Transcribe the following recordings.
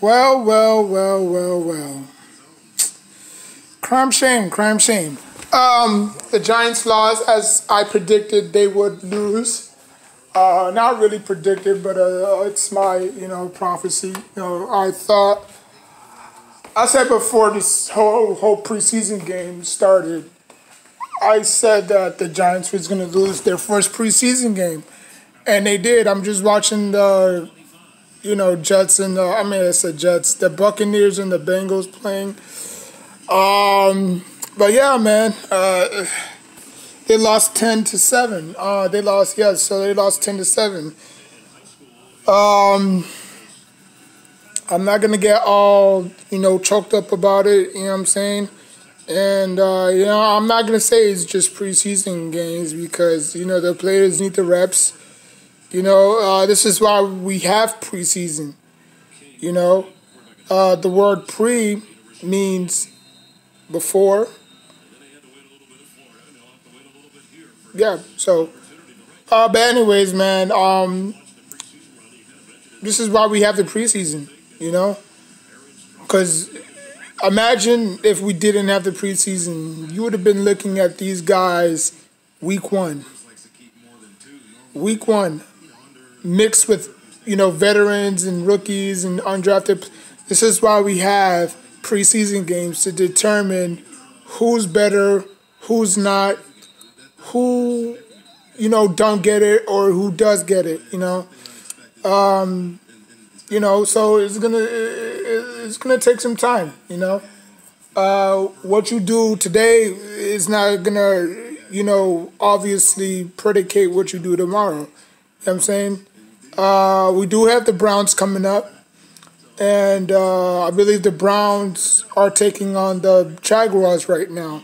Well, well, well, well, well. Crime shame, crime shame. The Giants lost as I predicted they would lose. Not really predicted, but it's my prophecy. I said before this whole preseason game started, I said that the Giants was going to lose their first preseason game, and they did. I'm just watching the Jets and Jets, the Buccaneers and the Bengals playing. But yeah, man, they lost 10-7. They lost 10-7. I'm not gonna get all choked up about it. You know what I'm saying? And I'm not gonna say it's just preseason games because the players need the reps. This is why we have preseason. The word pre means before. Yeah, so but anyways, man, this is why we have the preseason, because imagine if we didn't have the preseason, you would have been looking at these guys week one, mixed with veterans and rookies and undrafted. This is why we have preseason games to determine who's better, who's not, who don't get it or who does get it. So it's gonna take some time. What you do today is not gonna obviously predicate what you do tomorrow. You know what I'm saying? We do have the Browns coming up. And I believe the Browns are taking on the Jaguars right now.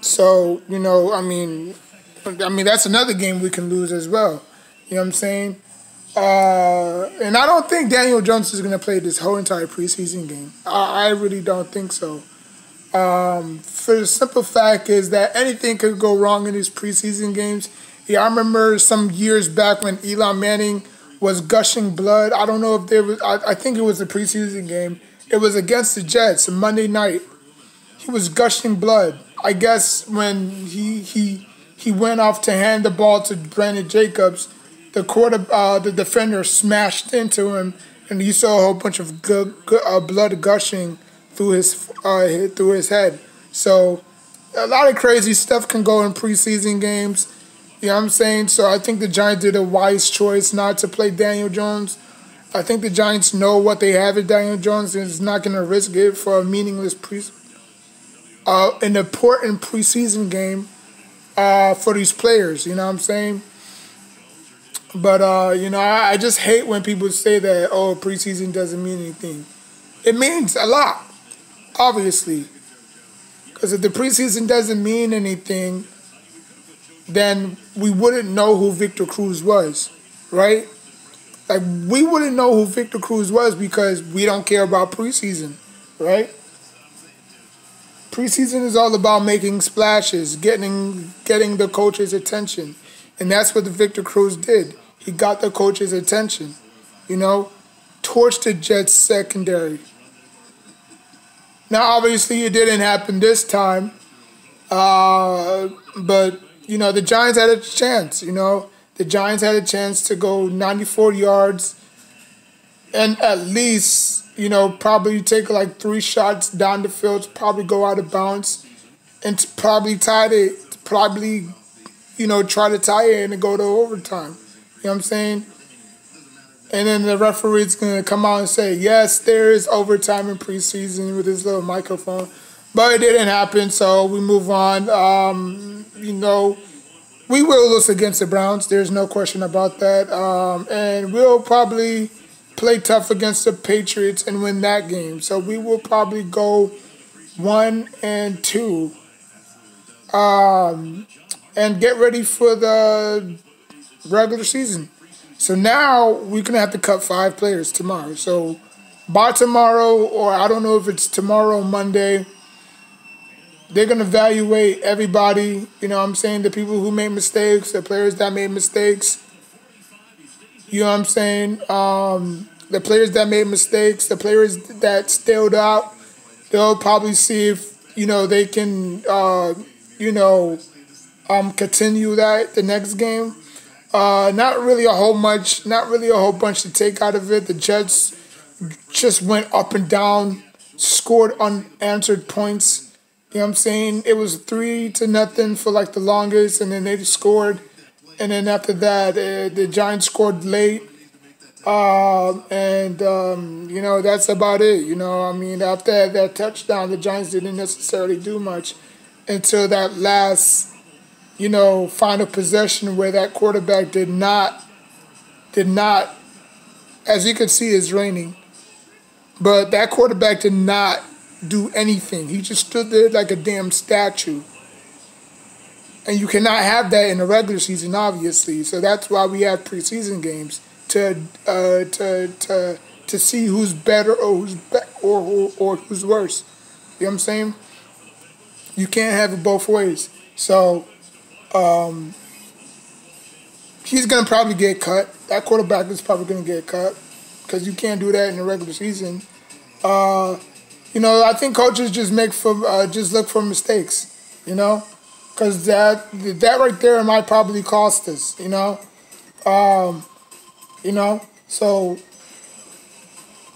So that's another game we can lose as well. You know what I'm saying? And I don't think Daniel Jones is going to play this whole entire preseason game. I really don't think so. For the simple fact is that anything could go wrong in these preseason games. Yeah, I remember some years back when Eli Manning was gushing blood. I don't know if there was. I think it was a preseason game. It was against the Jets Monday night. He was gushing blood. I guess when he went off to hand the ball to Brandon Jacobs, the defender smashed into him, and you saw a whole bunch of blood gushing through his head. So a lot of crazy stuff can go in preseason games. You know what I'm saying? So I think the Giants did a wise choice not to play Daniel Jones. I think the Giants know what they have at Daniel Jones and is not going to risk it for a meaningless an important preseason game for these players. You know what I'm saying? But, I just hate when people say that, preseason doesn't mean anything. It means a lot, obviously. Because if the preseason doesn't mean anything, then we wouldn't know who Victor Cruz was, right? Like, we wouldn't know who Victor Cruz was because we don't care about preseason, right? Preseason is all about making splashes, getting the coach's attention. And that's what the Victor Cruz did. He got the coach's attention, torched the Jets secondary. Now, obviously, it didn't happen this time, but the Giants had a chance, The Giants had a chance to go 94 yards and at least, probably take like 3 shots down the field, probably go out of bounds, and to probably try to tie it and go to overtime. You know what I'm saying? And then the referee's going to come out and say, yes, there is overtime in preseason with his little microphone. But it didn't happen, so we move on. We will lose against the Browns. There's no question about that. And we'll probably play tough against the Patriots and win that game. So we will probably go 1-2 and get ready for the regular season. So now we're going to have to cut 5 players tomorrow. So by tomorrow, or I don't know if it's tomorrow, Monday, they're going to evaluate everybody, the people who made mistakes, the players that made mistakes. You know what I'm saying? The players that made mistakes, the players that stilled out, they'll probably see if they can continue that the next game. Not really a whole bunch to take out of it. The Jets just went up and down, scored unanswered points. You know what I'm saying? It was 3-0 for like the longest, and then they scored, and then after that, the Giants scored late, that's about it. After that touchdown, the Giants didn't necessarily do much until that last, final possession where that quarterback did not, as you can see, it's raining, but that quarterback did not do anything. He just stood there like a damn statue. And you cannot have that in the regular season, obviously. So that's why we have preseason games to see who's better or who's worse. You know what I'm saying? You can't have it both ways. So he's gonna probably get cut. That quarterback is probably gonna get cut because you can't do that in the regular season. I think coaches just look for mistakes, because that right there might probably cost us, so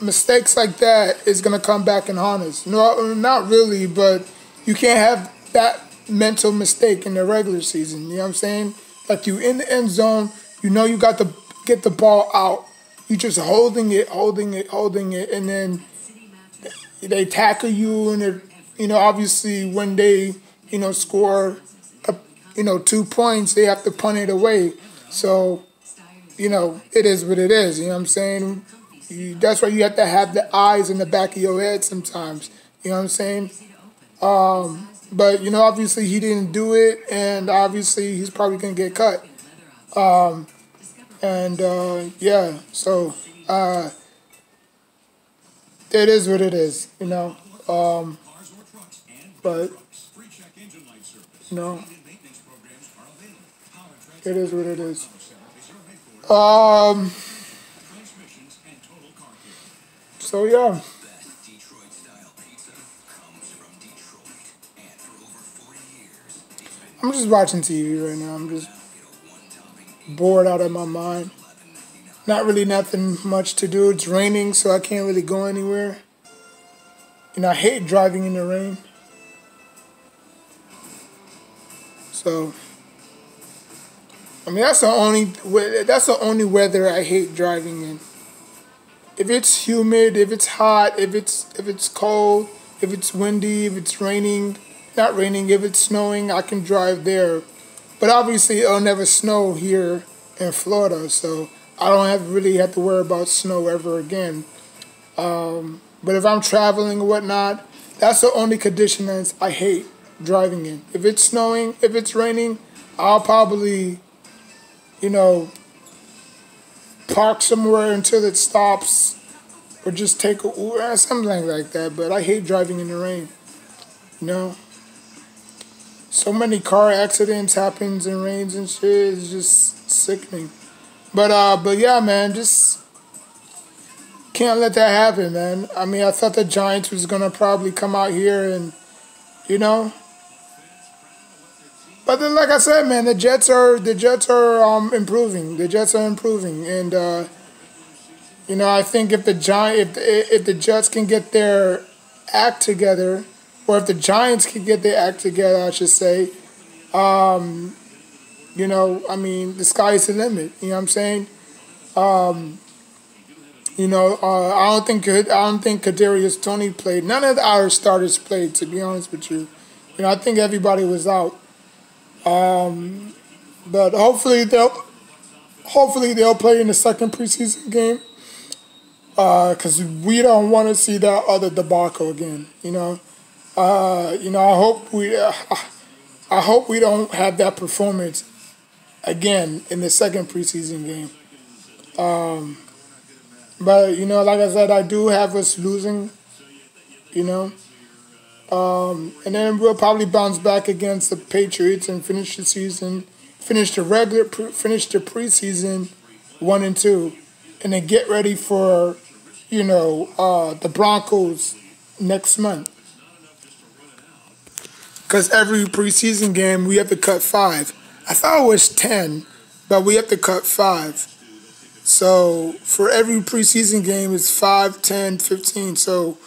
mistakes like that is gonna come back and haunt us. No, not really, but you can't have that mental mistake in the regular season. You know what I'm saying? Like you in the end zone, you got to get the ball out. You just holding it, and then they tackle you, and obviously when they score 2 points, they have to punt it away. So it is what it is. You know what I'm saying? That's why you have to have the eyes in the back of your head sometimes. You know what I'm saying? But obviously he didn't do it, and obviously he's probably gonna get cut. So it is what it is, but it is what it is. So yeah. I'm just watching TV right now. I'm just bored out of my mind. Not really nothing much to do. It's raining, so I can't really go anywhere. I hate driving in the rain. So, that's the only weather I hate driving in. If it's humid, if it's hot, if it's cold, if it's windy, if it's raining, not raining, if it's snowing, I can drive there. But obviously, it'll never snow here in Florida, so I don't really have to worry about snow ever again. But if I'm traveling or whatnot, that's the only condition that I hate driving in. If it's snowing, if it's raining, I'll probably, park somewhere until it stops, or just take a Uber, something like that. But I hate driving in the rain. So many car accidents happens in rains and shit. It's just sickening. But yeah, man, just can't let that happen, man. I thought the Giants was gonna probably come out here and, But then, like I said, man, the Jets are improving. The Jets are improving, and I think if the Jets can get their act together, or if the Giants can get their act together, I should say, the sky's the limit. You know what I'm saying? I don't think Kadarius Toney played. None of our starters played, to be honest with you. I think everybody was out. But hopefully they'll play in the second preseason game. Because we don't want to see that other debacle again. I hope we don't have that performance again in the second preseason game. But like I said, I do have us losing. And then we'll probably bounce back against the Patriots and finish the preseason 1-2, and then get ready for the Broncos next month. Because every preseason game we have to cut 5. I thought it was 10, but we have to cut 5. So for every preseason game, it's 5, 10, 15. So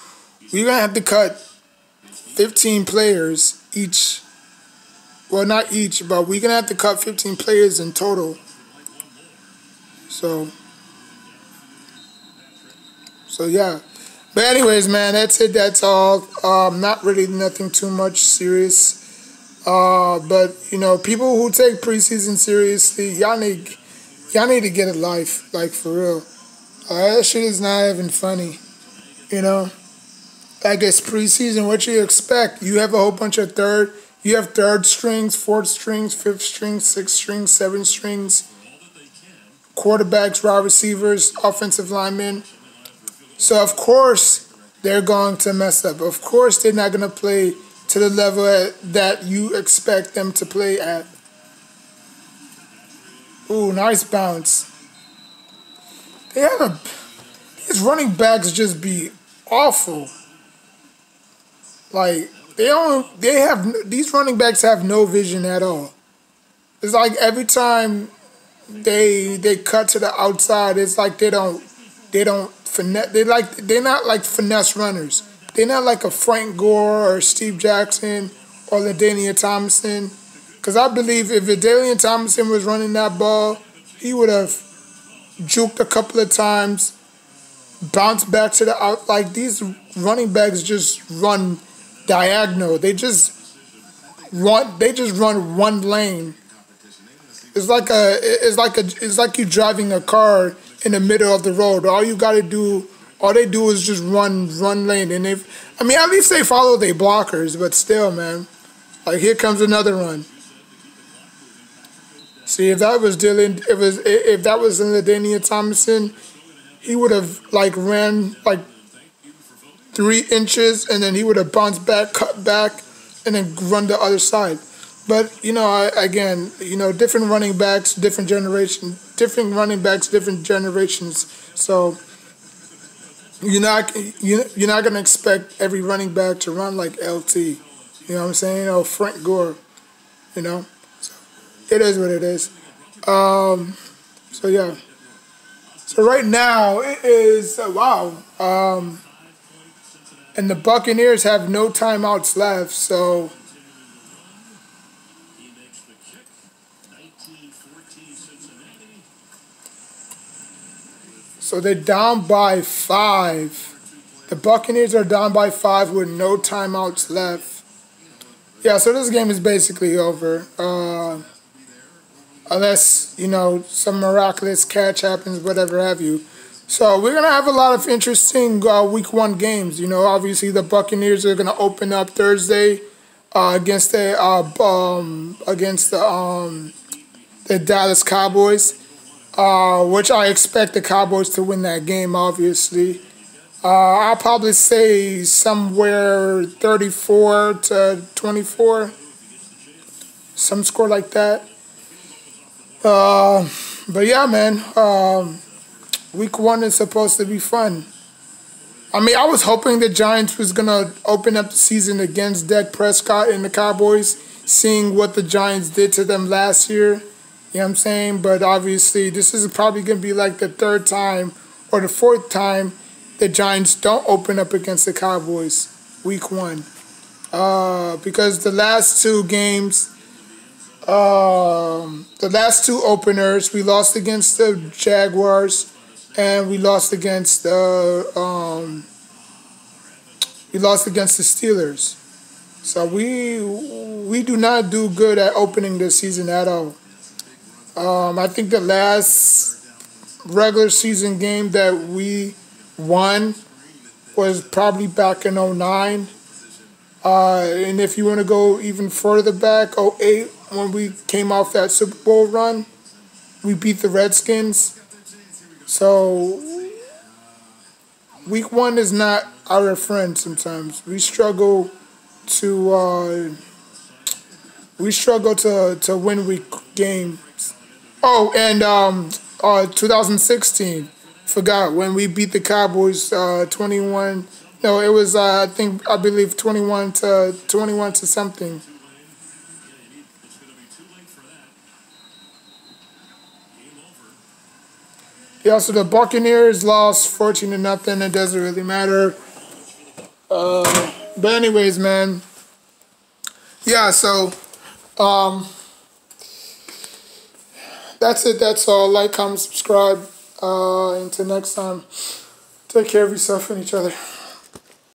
we're going to have to cut 15 players each. Well, not each, but we're going to have to cut 15 players in total. So yeah. But anyways, man, that's it. That's all. Not really nothing too much serious. But, people who take preseason seriously, y'all need to get a life, like, for real. That shit is not even funny, I guess preseason, what you expect? You have a whole bunch of third strings, fourth strings, fifth strings, sixth strings, seventh strings, quarterbacks, wide receivers, offensive linemen. So, of course, they're going to mess up. Of course, they're not going to play to the level that you expect them to play at. Ooh, nice bounce. These running backs just be awful. Like, these running backs have no vision at all. It's like every time they cut to the outside, it's like they don't finesse. They're not like finesse runners. They're not like a Frank Gore or Steve Jackson or LaDainian Tomlinson. Because I believe if LaDainian Tomlinson was running that ball, he would have juked a couple of times, bounced back to the out. Like, these running backs just run diagonal. They just run one lane. It's like you driving a car in the middle of the road. All they do is just run lane. And at least they follow their blockers, but still, man. Like, here comes another run. See, if that was LaDainian Tomlinson, he would have ran 3 inches, and then he would have bounced back, cut back, and then run the other side. But different running backs, different generations. So you're not gonna expect every running back to run like LT. You know what I'm saying? Or Frank Gore. So it is what it is. So yeah. So right now it is wow. And the Buccaneers have no timeouts left. So they're down by 5. The Buccaneers are down by 5 with no timeouts left. Yeah, so this game is basically over. Unless, some miraculous catch happens, whatever have you. So we're going to have a lot of interesting week 1 games. Obviously the Buccaneers are going to open up Thursday against the Dallas Cowboys. Which I expect the Cowboys to win that game, obviously. I'll probably say somewhere 34-24. Some score like that. But yeah, man. Week 1 is supposed to be fun. I was hoping the Giants was going to open up the season against Dak Prescott and the Cowboys, seeing what the Giants did to them last year. You know what I'm saying? But obviously, this is probably going to be like the 3rd time or the 4th time the Giants don't open up against the Cowboys week 1. Because the last 2 games, the last 2 openers, we lost against the Jaguars and we lost against the Steelers. So we do not do good at opening this season at all. I think the last regular season game that we won was probably back in 2009. And if you want to go even further back, 2008, when we came off that Super Bowl run, we beat the Redskins. So week 1 is not our friend sometimes. We struggle to win week games. Oh, and 2016, Forgot when we beat the Cowboys 21. No, it was I believe 21 to something. Yeah, so the Buccaneers lost 14-0. It doesn't really matter. But anyways, man. Yeah, so that's it. That's all. Like, comment, subscribe. Until next time, take care of yourself and each other.